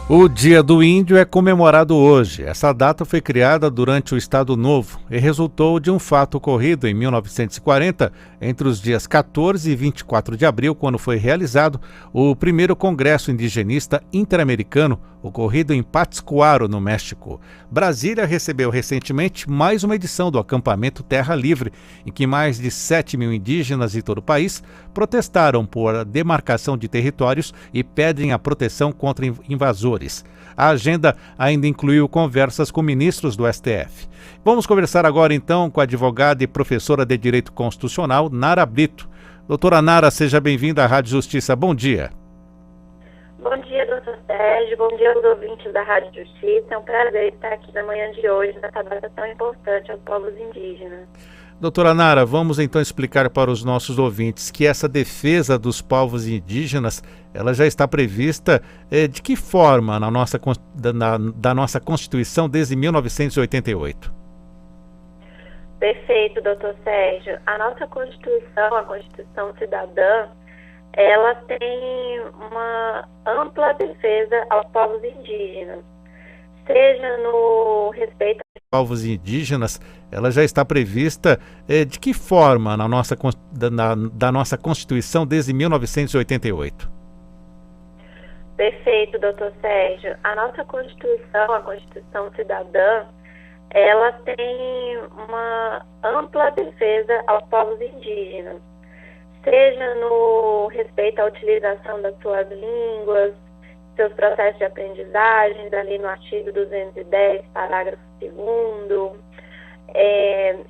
O Dia do Índio é comemorado hoje. Essa data foi criada durante o Estado Novo e resultou de um fato ocorrido em 1940, entre os dias 14 e 24 de abril, quando foi realizado o primeiro Congresso Indigenista Interamericano, ocorrido em Pátzcuaro, no México. Brasília recebeu recentemente mais uma edição do acampamento Terra Livre, em que mais de 7 mil indígenas de todo o país protestaram por a demarcação de territórios e pedem a proteção contra invasores. A agenda ainda incluiu conversas com ministros do STF. Vamos conversar agora então com a advogada e professora de Direito Constitucional, Nara Brito. Doutora Nara, seja bem-vinda à Rádio Justiça. Bom dia. Bom dia, doutor Sérgio. Bom dia aos ouvintes da Rádio Justiça. É um prazer estar aqui na manhã de hoje, nessa data tão importante aos povos indígenas. Doutora Nara, vamos então explicar para os nossos ouvintes que essa defesa dos povos indígenas, ela já está prevista de que forma da nossa Constituição desde 1988? Perfeito, doutor Sérgio. A nossa Constituição, a Constituição Cidadã, ela tem uma ampla defesa aos povos indígenas, seja no respeito aos povos indígenas, ela já está prevista de que forma da nossa Constituição desde 1988? Perfeito, doutor Sérgio. A nossa Constituição, a Constituição Cidadã, ela tem uma ampla defesa aos povos indígenas, seja no respeito à utilização das suas línguas, seus processos de aprendizagem, ali no artigo 210, parágrafo 2º,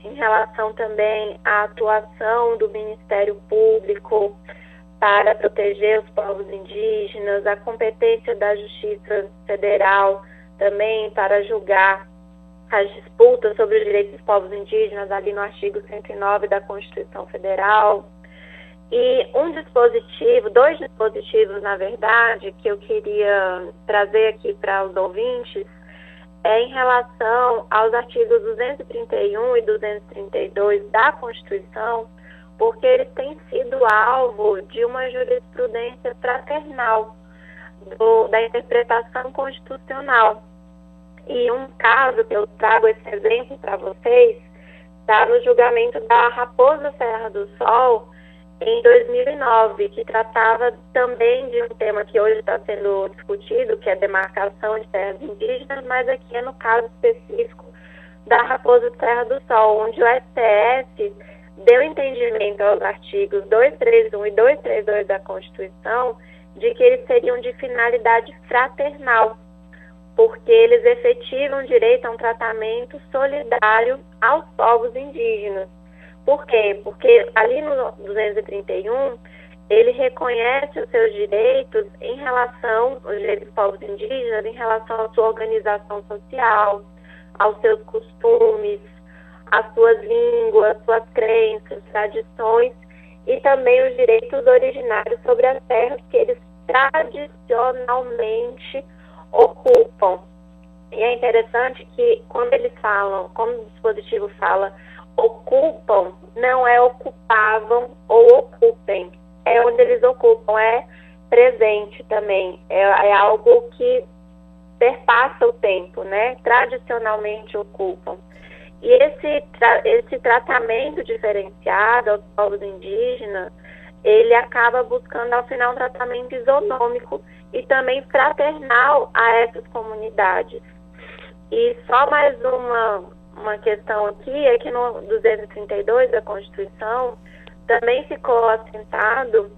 em relação também à atuação do Ministério Público para proteger os povos indígenas, a competência da Justiça Federal também para julgar as disputas sobre os direitos dos povos indígenas, ali no artigo 109 da Constituição Federal. E dois dispositivos, na verdade, que eu queria trazer aqui para os ouvintes, é em relação aos artigos 231 e 232 da Constituição, porque eles têm sido alvo de uma jurisprudência fraternal da interpretação constitucional. E um caso que eu trago esse exemplo para vocês está no julgamento da Raposa Serra do Sol, em 2009, que tratava também de um tema que hoje está sendo discutido, que é a demarcação de terras indígenas, mas aqui é no caso específico da Raposa Serra do Sol, onde o STF deu entendimento aos artigos 231 e 232 da Constituição de que eles seriam de finalidade fraternal, porque eles efetivam direito a um tratamento solidário aos povos indígenas. Por quê? Porque ali no 231, ele reconhece os seus direitos os direitos dos povos indígenas, em relação à sua organização social, aos seus costumes, às suas línguas, suas crenças, tradições, e também os direitos originários sobre as terras que eles tradicionalmente ocupam. E é interessante que quando eles falam, como o dispositivo fala, ocupam, não é ocupavam ou ocupem, é onde eles ocupam, é presente também, é algo que perpassa o tempo, né? Tradicionalmente ocupam. E esse tratamento diferenciado aos povos indígenas, ele acaba buscando ao final um tratamento isonômico e também fraternal a essas comunidades. E só mais uma questão aqui é que no 232 da Constituição também ficou assentado,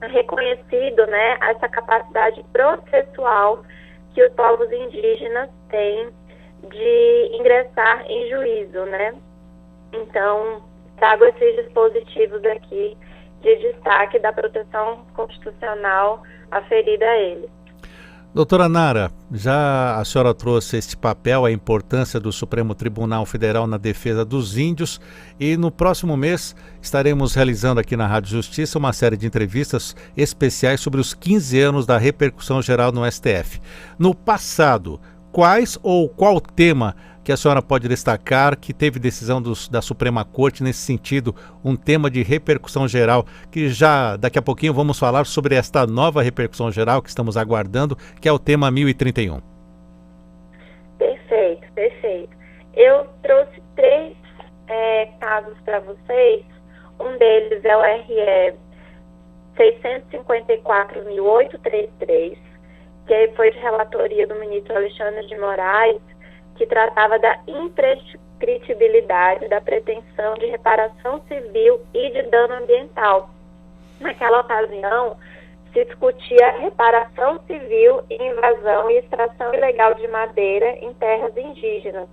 reconhecido, né, essa capacidade processual que os povos indígenas têm de ingressar em juízo, né? Então, trago esses dispositivos aqui de destaque da proteção constitucional aferida a eles. Doutora Nara, já a senhora trouxe este papel, a importância do Supremo Tribunal Federal na defesa dos índios, e no próximo mês estaremos realizando aqui na Rádio Justiça uma série de entrevistas especiais sobre os 15 anos da repercussão geral no STF. No passado, quais ou qual tema que a senhora pode destacar, que teve decisão da Suprema Corte nesse sentido, um tema de repercussão geral, que já daqui a pouquinho vamos falar sobre esta nova repercussão geral que estamos aguardando, que é o tema 1031. Perfeito. Eu trouxe 3 casos para vocês. Um deles é o RE 654.833, que foi de relatoria do ministro Alexandre de Moraes, que tratava da imprescritibilidade da pretensão de reparação civil e de dano ambiental. Naquela ocasião, se discutia a reparação civil e invasão e extração ilegal de madeira em terras indígenas.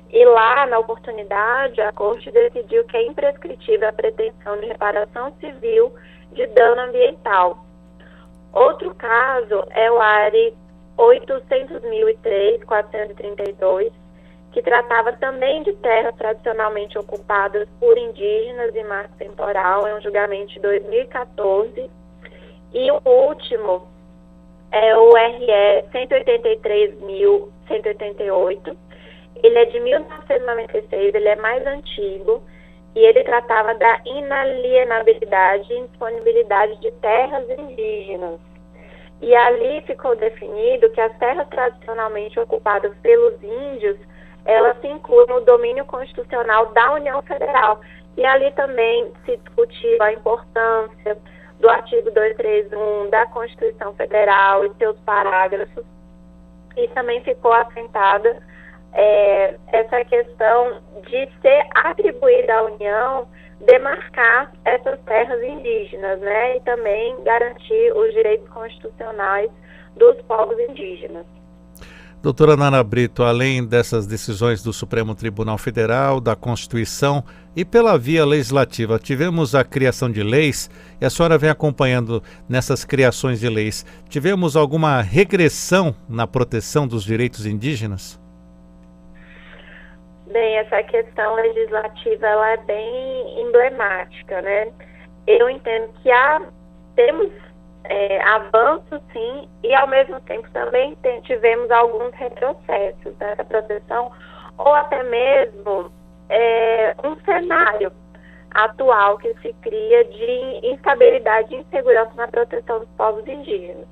E lá, na oportunidade, a Corte decidiu que é imprescritível a pretensão de reparação civil de dano ambiental. Outro caso é o ARE 800.003.432, que tratava também de terras tradicionalmente ocupadas por indígenas e marco temporal, é um julgamento de 2014. E o último é o RE 183.188. Ele é de 1996, ele é mais antigo, e ele tratava da inalienabilidade e indisponibilidade de terras indígenas. E ali ficou definido que as terras tradicionalmente ocupadas pelos índios, elas se incluem no domínio constitucional da União Federal. E ali também se discutiu a importância do artigo 231 da Constituição Federal e seus parágrafos. E também ficou assentada essa questão de ser atribuída à União demarcar essas terras indígenas, né, e também garantir os direitos constitucionais dos povos indígenas. Doutora Nara Brito, além dessas decisões do Supremo Tribunal Federal, da Constituição e pela via legislativa, tivemos a criação de leis e a senhora vem acompanhando nessas criações de leis. Tivemos alguma regressão na proteção dos direitos indígenas? Bem, essa questão legislativa ela é bem emblemática, né? Eu entendo que temos avanços, sim, e ao mesmo tempo também tivemos alguns retrocessos nessa proteção, ou até mesmo um cenário atual que se cria de instabilidade e insegurança na proteção dos povos indígenas.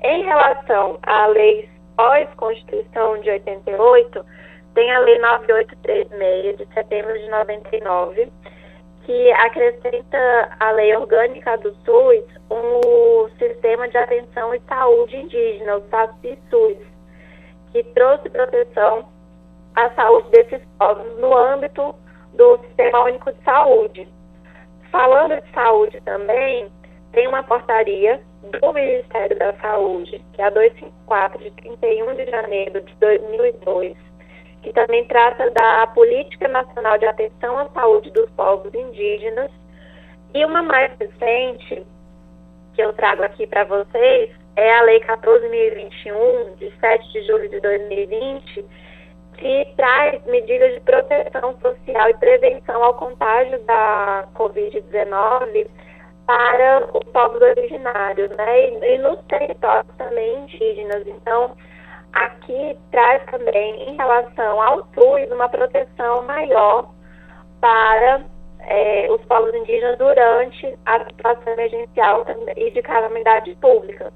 Em relação à lei pós-Constituição de 88, tem a Lei 9836, de setembro de 99, que acrescenta à Lei Orgânica do SUS um Sistema de Atenção e Saúde Indígena, o SASP-SUS, que trouxe proteção à saúde desses povos no âmbito do Sistema Único de Saúde. Falando de saúde também, tem uma portaria do Ministério da Saúde, que é a 254, de 31 de janeiro de 2002, que também trata da Política Nacional de Atenção à Saúde dos Povos Indígenas. E uma mais recente, que eu trago aqui para vocês, é a Lei 14.021, de 7 de julho de 2020, que traz medidas de proteção social e prevenção ao contágio da Covid-19 para os povos originários, né? E nos territórios também indígenas. Então, aqui traz também, em relação ao SUS, uma proteção maior para os povos indígenas durante a situação emergencial e de calamidade pública.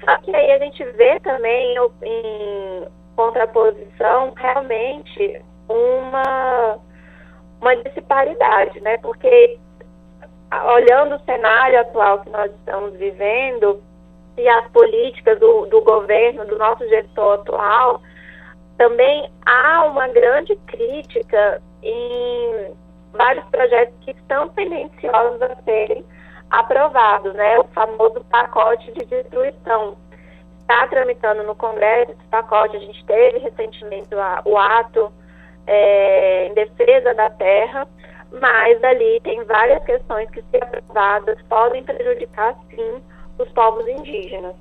Só que aí a gente vê também, em contraposição, realmente uma disparidade, né? Porque, olhando o cenário atual que nós estamos vivendo, e as políticas do governo, do nosso gestor atual, também há uma grande crítica em vários projetos que estão tendenciosos a serem aprovados, né? O famoso pacote de destruição. Está tramitando no Congresso esse pacote, a gente teve recentemente o ato em defesa da terra, mas ali tem várias questões que, se aprovadas, podem prejudicar, sim, os povos indígenas.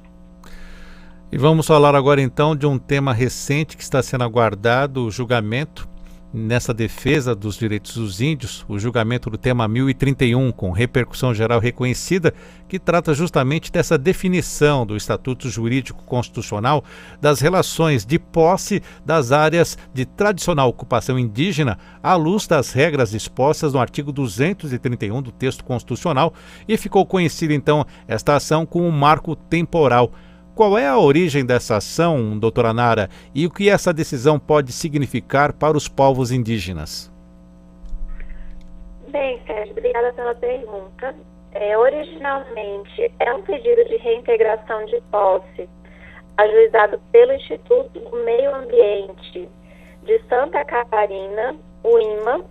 E vamos falar agora então de um tema recente que está sendo aguardado, o julgamento nessa defesa dos direitos dos índios, o julgamento do tema 1031, com repercussão geral reconhecida, que trata justamente dessa definição do Estatuto Jurídico Constitucional das relações de posse das áreas de tradicional ocupação indígena à luz das regras dispostas no artigo 231 do texto constitucional, e ficou conhecida então esta ação como um marco temporal. Qual é a origem dessa ação, doutora Nara, e o que essa decisão pode significar para os povos indígenas? Bem, Sérgio, obrigada pela pergunta. Originalmente, é um pedido de reintegração de posse ajuizado pelo Instituto do Meio Ambiente de Santa Catarina, o IMA,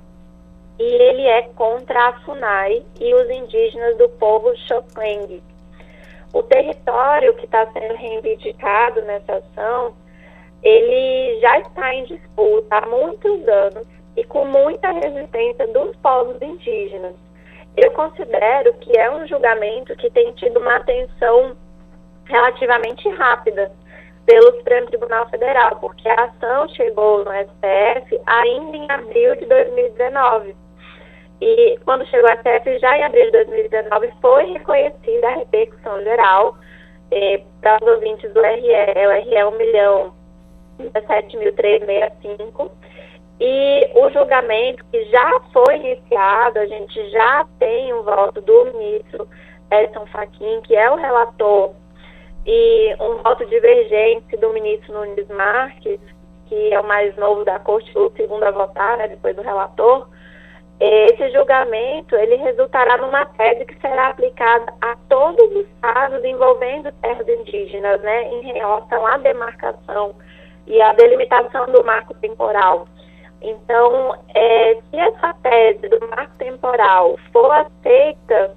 e ele é contra a FUNAI e os indígenas do povo Xokeng. O território que está sendo reivindicado nessa ação, ele já está em disputa há muitos anos e com muita resistência dos povos indígenas. Eu considero que é um julgamento que tem tido uma atenção relativamente rápida pelo Supremo Tribunal Federal, porque a ação chegou no STF ainda em abril de 2019. E quando chegou ao STF, já em abril de 2019, foi reconhecida a repercussão geral para os ouvintes do RE. O RE é 1.017.365. E o julgamento que já foi iniciado, a gente já tem um voto do ministro Edson Fachin, que é o relator, e um voto divergente do ministro Nunes Marques, que é o mais novo da corte, o segundo a votar, né, depois do relator. Esse julgamento, ele resultará numa tese que será aplicada a todos os casos envolvendo terras indígenas, né, em relação à demarcação e à delimitação do marco temporal. Então, se essa tese do marco temporal for aceita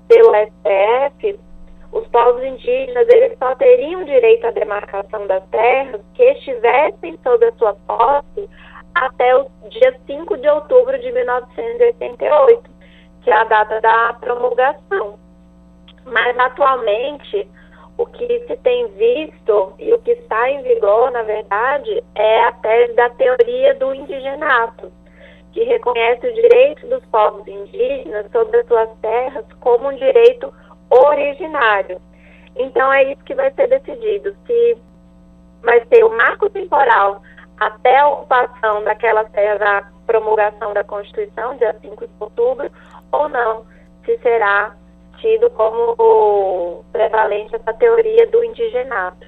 pelo STF, os povos indígenas, eles só teriam direito à demarcação das terras que estivessem sob a sua posse até o dia 5 de outubro de 1988, que é a data da promulgação. Mas, atualmente, o que se tem visto e o que está em vigor, na verdade, é a tese da teoria do indigenato, que reconhece o direito dos povos indígenas sobre as suas terras como um direito originário. Então, é isso que vai ser decidido, se vai ser o marco temporal até a ocupação daquelas terras, a promulgação da Constituição, dia 5 de outubro, ou não, se será tido como prevalente essa teoria do indigenato.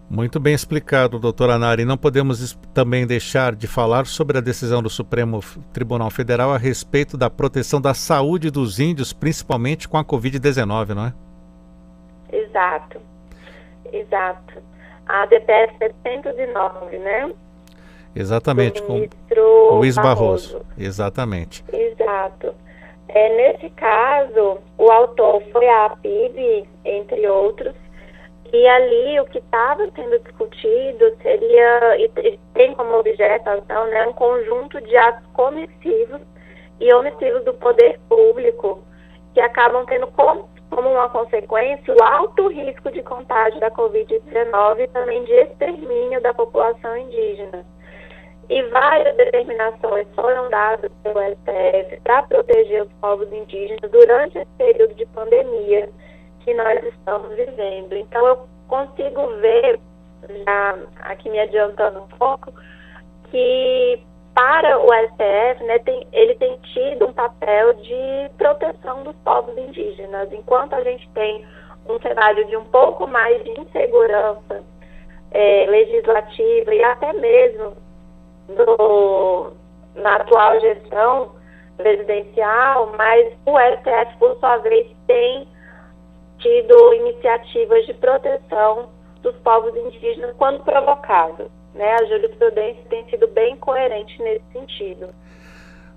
Muito bem explicado, doutora Nara. E não podemos também deixar de falar sobre a decisão do Supremo Tribunal Federal a respeito da proteção da saúde dos índios, principalmente com a Covid-19, não é? Exato. A DPF 709, né? Exatamente, com o ministro Luiz Barroso. Exatamente. Exato. Nesse caso, o autor foi a APIB, entre outros, e ali o que estava sendo discutido seria, e tem como objeto a ação, né, um conjunto de atos comissivos e omissivos do poder público que acabam tendo como uma consequência o alto risco de contágio da Covid-19 e também de extermínio da população indígena. E várias determinações foram dadas pelo STF para proteger os povos indígenas durante esse período de pandemia que nós estamos vivendo. Então, eu consigo ver, já aqui me adiantando um pouco, que para o STF, né, ele tem tido um papel de proteção dos povos indígenas. Enquanto a gente tem um cenário de um pouco mais de insegurança legislativa e até mesmo na atual gestão presidencial, mas o STF, por sua vez, tem tido iniciativas de proteção dos povos indígenas quando provocados, né? A jurisprudência tem sido bem coerente nesse sentido.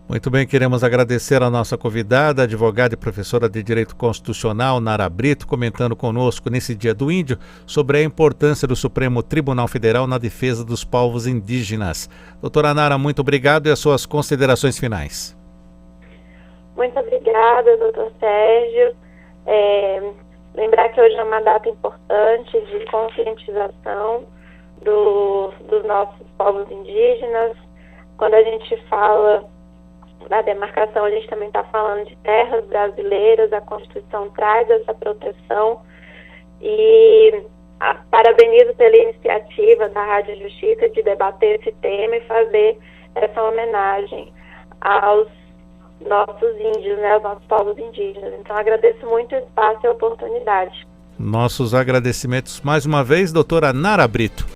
Muito bem, queremos agradecer a nossa convidada, advogada e professora de Direito Constitucional, Nara Brito, comentando conosco nesse Dia do Índio sobre a importância do Supremo Tribunal Federal na defesa dos povos indígenas. Doutora Nara, muito obrigado e as suas considerações finais. Muito obrigada, doutor Sérgio. Lembrar que hoje é uma data importante de conscientização dos nossos povos indígenas. Quando a gente fala da demarcação, a gente também está falando de terras brasileiras, a Constituição traz essa proteção e parabenizo pela iniciativa da Rádio Justiça de debater esse tema e fazer essa homenagem aos nossos índios, né, aos nossos povos indígenas. Então, agradeço muito o espaço e a oportunidade. Nossos agradecimentos mais uma vez, doutora Nara Brito.